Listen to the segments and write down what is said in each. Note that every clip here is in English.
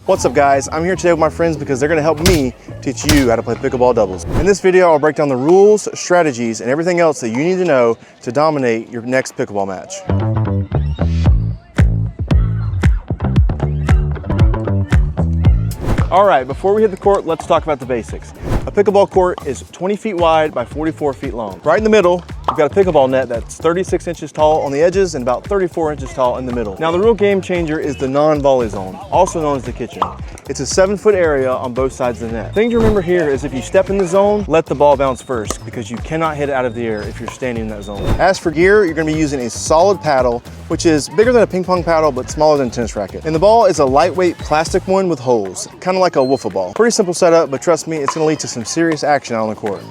What's up guys, I'm here today with my friends because they're going to help me teach you how to play pickleball doubles. In this video, I'll break down the rules, strategies, and everything else that you need to know to dominate your next pickleball match. All right, before we hit the court, let's talk about the basics. A pickleball court is 20 feet wide by 44 feet long. Right in the middle, we've got a pickleball net that's 36 inches tall on the edges and about 34 inches tall in the middle. Now the real game changer is the non-volley zone, also known as the kitchen. It's a 7-foot area on both sides of the net. The thing to remember here is if you step in the zone, let the ball bounce first because you cannot hit it out of the air if you're standing in that zone. As for gear, you're going to be using a solid paddle, which is bigger than a ping pong paddle but smaller than a tennis racket. And the ball is a lightweight plastic one with holes, kind of like a wiffle ball. Pretty simple setup, but trust me, it's going to lead to some serious action out on the court.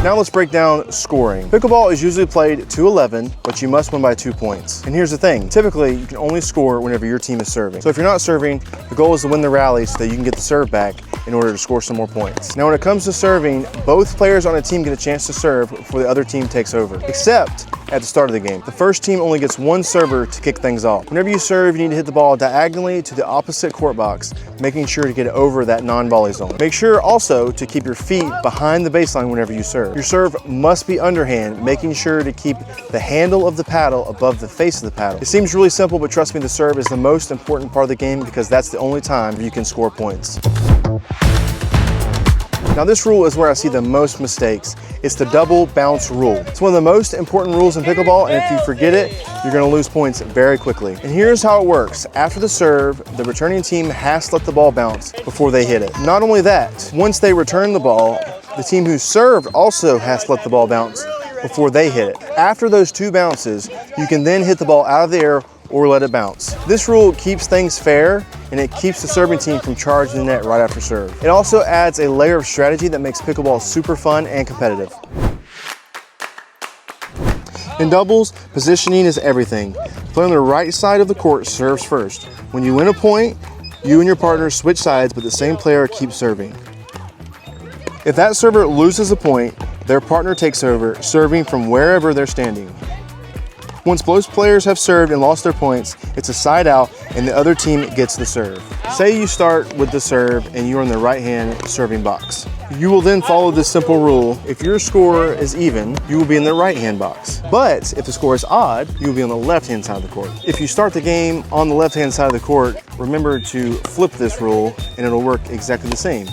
Now let's break down scoring. Pickleball is usually played 2-11, but you must win by 2 points. And here's the thing, typically you can only score whenever your team is serving. So if you're not serving, the goal is to win the rally so that you can get the serve back in order to score some more points. Now when it comes to serving, both players on a team get a chance to serve before the other team takes over, except at the start of the game. The first team only gets one server to kick things off. Whenever you serve, you need to hit the ball diagonally to the opposite court box, making sure to get it over that non-volley zone. Make sure also to keep your feet behind the baseline whenever you serve. Your serve must be underhand, making sure to keep the handle of the paddle above the face of the paddle. It seems really simple, but trust me, the serve is the most important part of the game because that's the only time you can score points. Now this rule is where I see the most mistakes. It's the double bounce rule. It's one of the most important rules in pickleball, and if you forget it, you're gonna lose points very quickly. And here's how it works. After the serve, the returning team has to let the ball bounce before they hit it. Not only that, once they return the ball, the team who served also has to let the ball bounce before they hit it. After those 2 bounces, you can then hit the ball out of the air or let it bounce. This rule keeps things fair and it keeps the serving team from charging the net right after serve. It also adds a layer of strategy that makes pickleball super fun and competitive. In doubles, positioning is everything. The player on the right side of the court serves first. When you win a point, you and your partner switch sides, but the same player keeps serving. If that server loses a point, their partner takes over, serving from wherever they're standing. Once both players have served and lost their points, it's a side out and the other team gets the serve. Say you start with the serve and you're in the right-hand serving box. You will then follow this simple rule. If your score is even, you will be in the right-hand box. But if the score is odd, you will be on the left-hand side of the court. If you start the game on the left-hand side of the court, remember to flip this rule and it'll work exactly the same.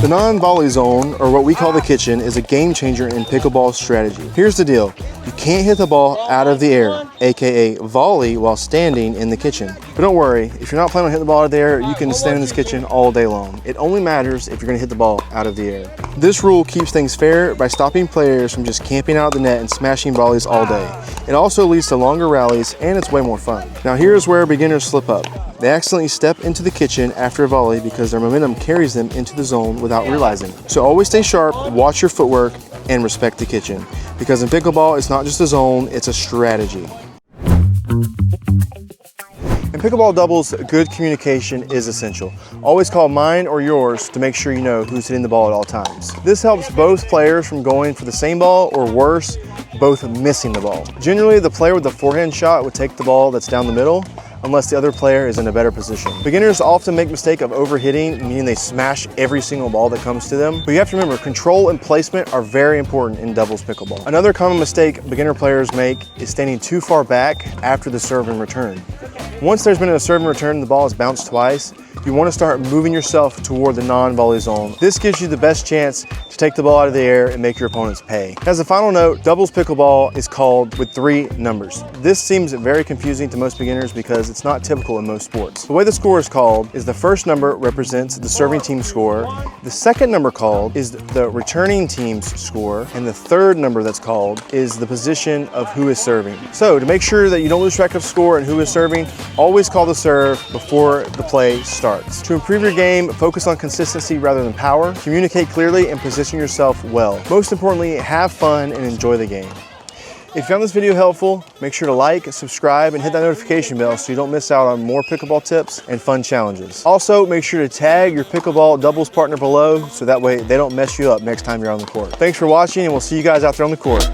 The non-volley zone, or what we call the kitchen, is a game changer in pickleball strategy. Here's the deal. You can't hit the ball out of the air, aka volley, while standing in the kitchen. But don't worry, if you're not planning on hitting the ball out of the air, you can stand in this kitchen all day long. It only matters if you're going to hit the ball out of the air. This rule keeps things fair by stopping players from just camping out the net and smashing volleys all day. It also leads to longer rallies and it's way more fun. Now here's where beginners slip up. They accidentally step into the kitchen after a volley because their momentum carries them into the zone without realizing it. So always stay sharp, watch your footwork, and respect the kitchen. Because in pickleball, it's not just a zone, it's a strategy. In pickleball doubles, good communication is essential. Always call mine or yours to make sure you know who's hitting the ball at all times. This helps both players from going for the same ball, or worse, both missing the ball. Generally, the player with the forehand shot would take the ball that's down the middle, unless the other player is in a better position. Beginners often make the mistake of overhitting, meaning they smash every single ball that comes to them. But you have to remember, control and placement are very important in doubles pickleball. Another common mistake beginner players make is standing too far back after the serve and return. Once there's been a serve and return and the ball has bounced twice, you want to start moving yourself toward the non-volley zone. This gives you the best chance to take the ball out of the air and make your opponents pay. As a final note, doubles pickleball is called with 3 numbers. This seems very confusing to most beginners because it's not typical in most sports. The way the score is called is the first number represents the serving team's score, the second number called is the returning team's score, and the third number that's called is the position of who is serving. So to make sure that you don't lose track of score and who is serving, always call the serve before the play starts. To improve your game, focus on consistency rather than power, communicate clearly, and position yourself well. Most importantly, have fun and enjoy the game. If you found this video helpful, make sure to like, subscribe, and hit that notification bell so you don't miss out on more pickleball tips and fun challenges. Also, make sure to tag your pickleball doubles partner below so that way they don't mess you up next time you're on the court. Thanks for watching, and we'll see you guys out there on the court.